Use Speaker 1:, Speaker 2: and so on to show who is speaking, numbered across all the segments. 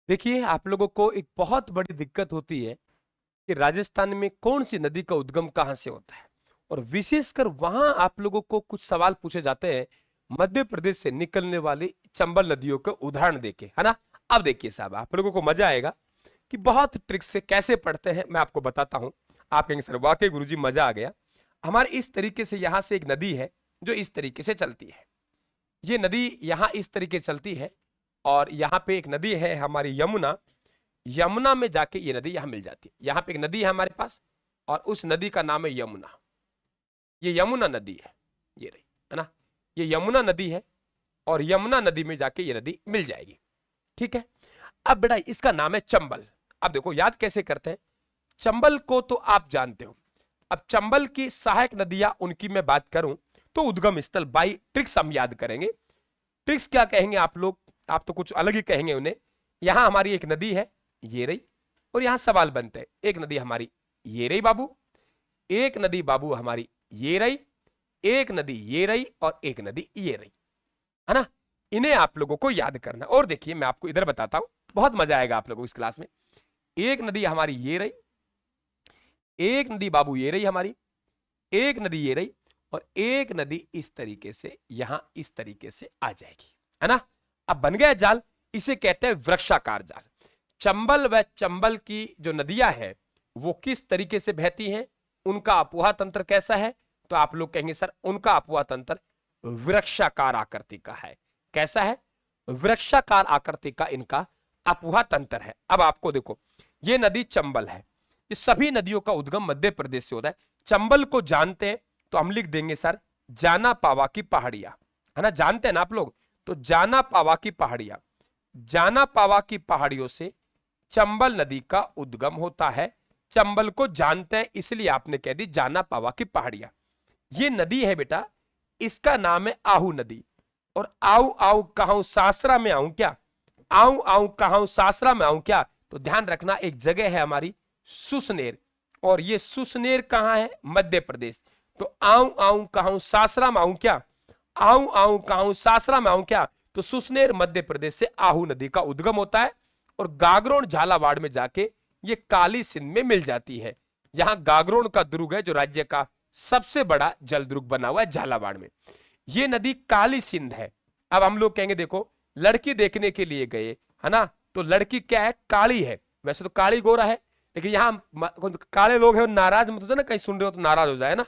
Speaker 1: देखिए, आप लोगों को एक बहुत बड़ी दिक्कत होती है कि राजस्थान में कौन सी नदी का उद्गम कहाँ से होता है। और विशेषकर वहां आप लोगों को कुछ सवाल पूछे जाते हैं मध्य प्रदेश से निकलने वाली चंबल नदियों के उदाहरण देके, है ना। अब देखिए साहब, आप लोगों को मजा आएगा कि बहुत ट्रिक से कैसे पढ़ते हैं मैं आपको बताता हूं। आप कहेंगे सर वाकई गुरुजी मजा आ गया। हमारे इस तरीके से यहां से एक नदी है जो इस तरीके से चलती है। ये नदी यहां इस तरीके चलती है और यहाँ पे एक नदी है हमारी यमुना। यमुना में जाके ये नदी यहां मिल जाती है। यहाँ पे एक नदी है हमारे पास और उस नदी का नाम है यमुना। ये यमुना नदी है, ये रही, है ना। ये यमुना नदी है और यमुना नदी में जाके ये नदी मिल जाएगी। ठीक है। अब बेटा इसका नाम है चंबल। अब देखो याद कैसे करते हैं। चंबल को तो आप जानते हो। अब चंबल की सहायक नदियां उनकी मैं बात करूं तो उद्गम स्थल बाई ट्रिक्स हम याद करेंगे। ट्रिक्स क्या कहेंगे आप लोग? आप तो कुछ अलग ही कहेंगे उन्हें। यहां हमारी एक नदी है, ये रही, और यहां सवाल बनते हैं। एक नदी हमारी ये रही बाबू, एक नदी बाबू हमारी ये रही, एक नदी ये रही और एक नदी ये रही, है ना। इन्हें आप लोगों को याद करना। और देखिए मैं आपको इधर बताता हूं, बहुत मजा आएगा आप लोगों को इस क्लास में। एक नदी हमारी ये रही, एक नदी बाबू ये रही हमारी, एक नदी ये रही और एक नदी इस तरीके से यहां इस तरीके से आ जाएगी, है ना। अब बन गया जाल। इसे कहते हैं वृक्षाकार जाल। चंबल व चंबल की जो नदियां हैं वो किस तरीके से बहती हैं, उनका अपुहा तंत्र कैसा है, तो आप लोग कहेंगे सर उनका अपुहा तंत्र वृक्षाकार आकृति का है। कैसा है? वृक्षाकार आकृति का इनका अपुहा तंत्र है। अब आपको देखो, ये नदी चंबल है। ये सभी नदियों का उद्गम मध्य प्रदेश से होता है। चंबल को जानते हैं तो हम लिख देंगे सर जाना पावा की पहाड़ियां, है ना। जानते हैं ना आप लोग, तो जाना पावा की पहाड़ियां, जाना पावा की पहाड़ियों से चंबल नदी का उद्गम होता है। चंबल को जानते हैं इसलिए आपने कह दी जाना पावा की पहाड़ियां। ये नदी है बेटा, इसका नाम है आहू नदी। और आऊ आऊ कहां सासरा में आऊं क्या, आऊ आऊ कहां सासरा में आऊं क्या, तो ध्यान रखना एक जगह है हमारी सुसनेर, और ये सुसनेर कहां है? मध्य प्रदेश। तो आऊ आऊ कहां सासरा में आऊं क्या, आऊ आऊ कहां सासरा में आऊं क्या, तो सुसनेर मध्य प्रदेश से आहू नदी का उद्गम होता है और गागरोन झालावाड़ में जाके ये काली सिंध में मिल जाती है। यहां गागरोन का दुर्ग है जो राज्य का सबसे बड़ा जल दुर्ग बना हुआ है झालावाड़ में। ये नदी काली सिंध है। अब हम लोग कहेंगे देखो लड़की देखने के लिए गए, है ना, तो लड़की क्या है? काली है। वैसे तो काली गोरा है, लेकिन यहाँ काले लोग हैं नाराज मत हो ना, कहीं सुन रहे हो तो नाराज हो जाए ना,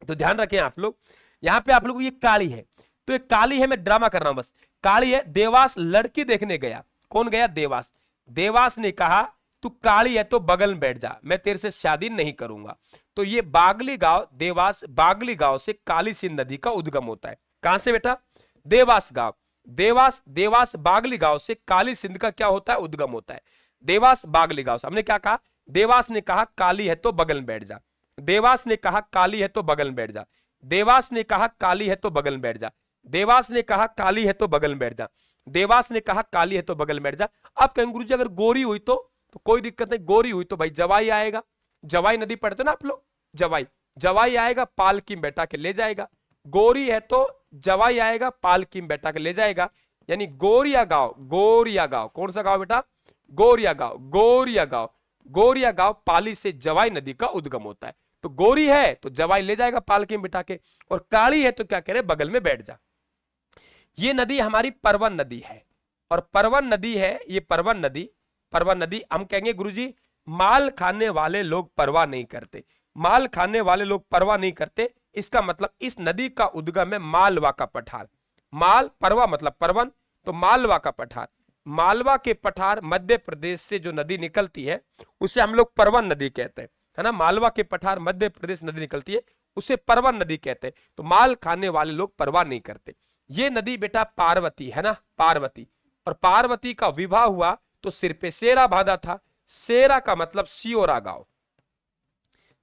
Speaker 1: तो ध्यान रखें आप लोग। यहाँ पे आप लोग ये काली है, तो ये काली है, मैं ड्रामा कर रहा हूं बस। काली है, देवास लड़की देखने गया। कौन गया? देवास। देवास ने कहा तू काली है तो बगल में बैठ जा, मैं तेरे से शादी नहीं करूंगा। तो ये बागली गांव, देवास बागली गांव से काली सिंध नदी का उद्गम होता है। कहां से बेटा? देवास गांव। देवास देवास बागली गांव से काली सिंध का क्या होता है? उद्गम होता है। देवास बागली गांव से हमने क्या कहा? देवास ने कहा काली है तो बगल में बैठ जा, देवास ने कहा काली है तो बगल में बैठ जा, देवास ने कहा काली है तो बगल में बैठ जा, देवास ने कहा काली है तो बगल में बैठ जा, देवास ने कहा काली है तो बगल में बैठ जा। अब कहेंगे गुरुजी अगर गोरी हुई तो कोई दिक्कत नहीं, गोरी हुई तो भाई जवाई आएगा। जवाई नदी पढ़ते ना आप लोग, जवाई, जवाई आएगा पालकी में बैठा के ले जाएगा। गोरी है तो जवाई आएगा पालकी में बैठा के ले जाएगा। यानी गोरिया गांव, गोरिया गांव कौन सा गांव बेटा? गोरिया गांव, गोरिया गांव, गोरिया गांव पाली से जवाई नदी का उद्गम होता है। तो गोरी है तो जवाई ले जाएगा पालकी में बिठा के, और काली है तो क्या कह रहे? बगल में बैठ जा। ये नदी हमारी परवन नदी है, और परवन नदी है ये परवन नदी। परवन नदी हम कहेंगे गुरुजी माल खाने वाले लोग परवाह नहीं करते, माल खाने वाले लोग परवाह नहीं करते। इसका मतलब इस नदी का उद्गम है मालवा का पठार। माल परवा मतलब परवन, तो मालवा का पठार, मालवा के पठार मध्य प्रदेश से जो नदी निकलती है उसे हम लोग परवन नदी कहते हैं, है ना। मालवा के पठार मध्य प्रदेश नदी निकलती है उसे परवन नदी कहते हैं। तो माल खाने वाले लोग परवाह नहीं करते। ये नदी बेटा पार्वती है ना, पार्वती, और पार्वती का विवाह हुआ तो सिर पे सेरा बांधा था। सेरा का मतलब सियोरा गांव,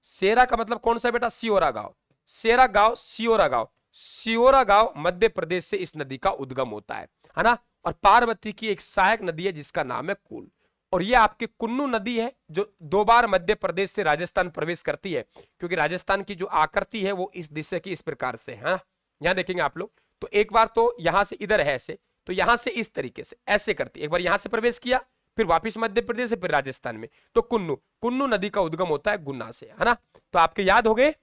Speaker 1: सेरा का मतलब कौन सा बेटा? सियोरा गांव, सेरा गांव, सियोरा गांव, सियोरा गांव मध्य प्रदेश से इस नदी का उद्गम होता है ना। और पार्वती की एक सहायक नदी है जिसका नाम है कूल, और ये आपकी कुन्नू नदी है जो 2 बार मध्य प्रदेश से राजस्थान प्रवेश करती है, क्योंकि राजस्थान की जो आकृति है वो इस दिशा की इस प्रकार से है। यहां देखेंगे आप लोग, तो एक बार तो यहां से इधर है ऐसे, तो यहां से इस तरीके से ऐसे करती है। एक बार यहां से प्रवेश किया फिर वापिस मध्य प्रदेश से, फिर राजस्थान में। तो कुन्नू, कुन्नू नदी का उद्गम होता है गुन्ना से, है ना। तो आपके याद हो गए।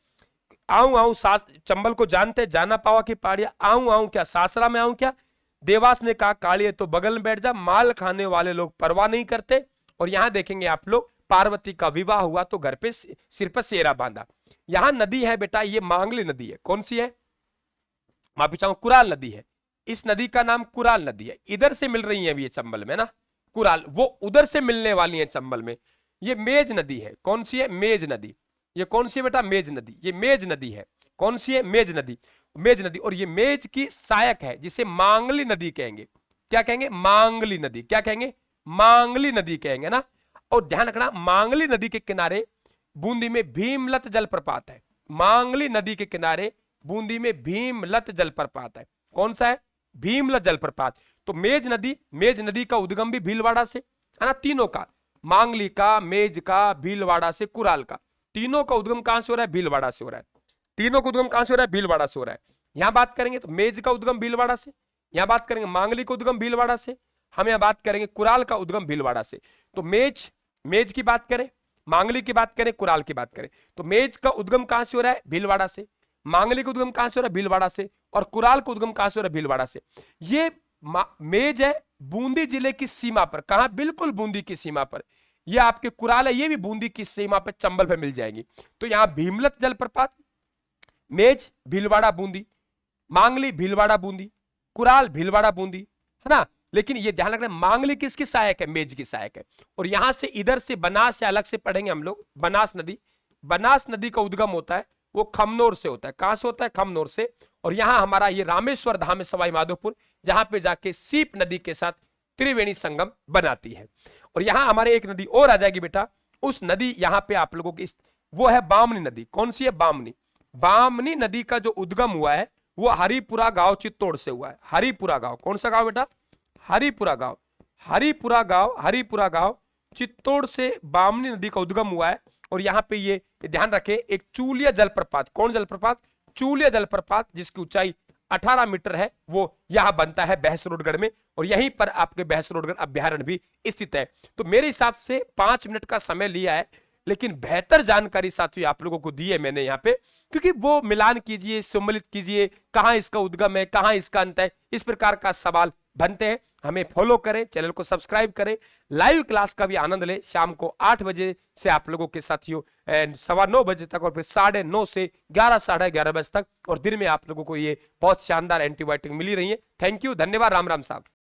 Speaker 1: आऊं आऊं सास, चंबल को जानते, जाना पावा की पहाड़ियां, आऊं आऊं क्या सासरा में आऊं क्या। देवास ने कहा कालिए तो बगल में बैठ जा, माल खाने वाले लोग परवाह नहीं करते। और यहां देखेंगे आप लोग, पार्वती का विवाह हुआ तो घर पे सिर पर सेरा बांधा। यहां नदी है बेटा, ये मांगली नदी है। कौन सी है, माफी चाहूं, कुराल नदी है। इस नदी का नाम कुराल नदी है। इधर से मिल रही है अभी ये चंबल में ना कुराल, वो उधर से मिलने वाली है चंबल में। ये मेज नदी है। कौन सी है, मेज नदी। ये कौन सी है बेटा, मेज नदी। ये मेज नदी है। कौन सी है, मेज नदी। मेज नदी, और ये मेज की सहायक है, जिसे मांगली नदी कहेंगे। क्या कहेंगे, मांगली नदी। क्या कहेंगे, मांगली नदी कहेंगे ना। और ध्यान रखना, मांगली नदी के किनारे बूंदी में भीमलत जलप्रपात है। मांगली नदी के किनारे बूंदी में भीमलत जलप्रपात है। कौन सा है, भीमलत जलप्रपात। तो मेज नदी, मेज नदी का उद्गम भी भीलवाड़ा से, है ना। तीनों का, मांगली का, मेज का, भीलवाड़ा से, कुराल का, तीनों का उद्गम कहां से हो रहा है, भीलवाड़ा से हो रहा है। तीनों का उद्गम कहां से हो रहा है, भीलवाड़ा से हो रहा है। यहां बात करेंगे तो मेज का उद्गम भीलवाड़ा से, यहां बात करेंगे मांगली का उद्गम भीलवाड़ा से, हम यहां बात करेंगे कुराल का उद्गम भीलवाड़ा से। तो मेज, मेज की बात करें, मांगली की बात करें, कुराल की बात करें, तो मेज का उद्गम कहां से हो रहा है, भीलवाड़ा से। मांगली का उद्गम कहां से हो रहा है, भीलवाड़ा से। और कुराल का उद्गम कहां से हो रहा है, भीलवाड़ा से। ये मेज है बूंदी जिले की सीमा पर, कहां, बिल्कुल बूंदी की सीमा पर। ये आपके कुराल है, ये भी बूंदी की सीमा पर, चंबल पे मिल जाएगी। तो यहां भीमलत जलप्रपात, मेज भीलवाड़ा बूंदी, मांगली भीलवाड़ा बूंदी, कुराल भीलवाड़ा बूंदी, है ना। लेकिन ये ध्यान रखना, मांगली किसकी सहायक है, मेज की सहायक है। और यहां से इधर से बनास से अलग से पढ़ेंगे हम लोग, बनास नदी। बनास नदी का उद्गम होता है वो खमनोर से होता है। कहां से होता है, खमनोर से। और यहां हमारा ये रामेश्वर धाम है सवाई माधोपुर, जहां पे जाके सीप नदी के साथ त्रिवेणी संगम बनाती है। और यहां हमारे एक नदी और आ जाएगी बेटा, उस नदी यहां पे आप लोगों की वो है बामनी नदी। कौन सी है, बामनी। बामनी नदी का जो उद्गम हुआ है वो हरिपुरा गांव चित्तौड़ से हुआ है। हरिपुरा गांव, कौन सा गांव बेटा, हरिपुरा गांव। हरिपुरा गांव, हरिपुरा गांव चित्तौड़ से बामनी नदी का उद्गम हुआ है। और यहां पे ये ध्यान रखें, एक चूलिया जलप्रपात, कौन जलप्रपात, चूलिया जलप्रपात, जिसकी ऊंचाई 18 मीटर है, वो यहां बनता है बहसरोडगढ़ में। और यहीं पर आपके बहसरोडगढ़ अभ्यारण्य भी स्थित है। तो मेरे हिसाब से 5 मिनट का समय लिया है, लेकिन बेहतर जानकारी साथियों आप लोगों को दी है मैंने यहाँ पे, क्योंकि वो मिलान कीजिए, सम्मिलित कीजिए, कहां इसका उद्गम है, कहां इसका अंत है, इस प्रकार का सवाल बनते हैं। हमें फॉलो करें, चैनल को सब्सक्राइब करें, लाइव क्लास का भी आनंद लें। शाम को 8 बजे से आप लोगों के साथियों 9:15 बजे तक, और फिर 9:30 से 11, 11:30 बजे तक। और दिन में आप लोगों को ये बहुत शानदार एंटीबायोटिक मिली रही है। थैंक यू, धन्यवाद, राम राम साहब।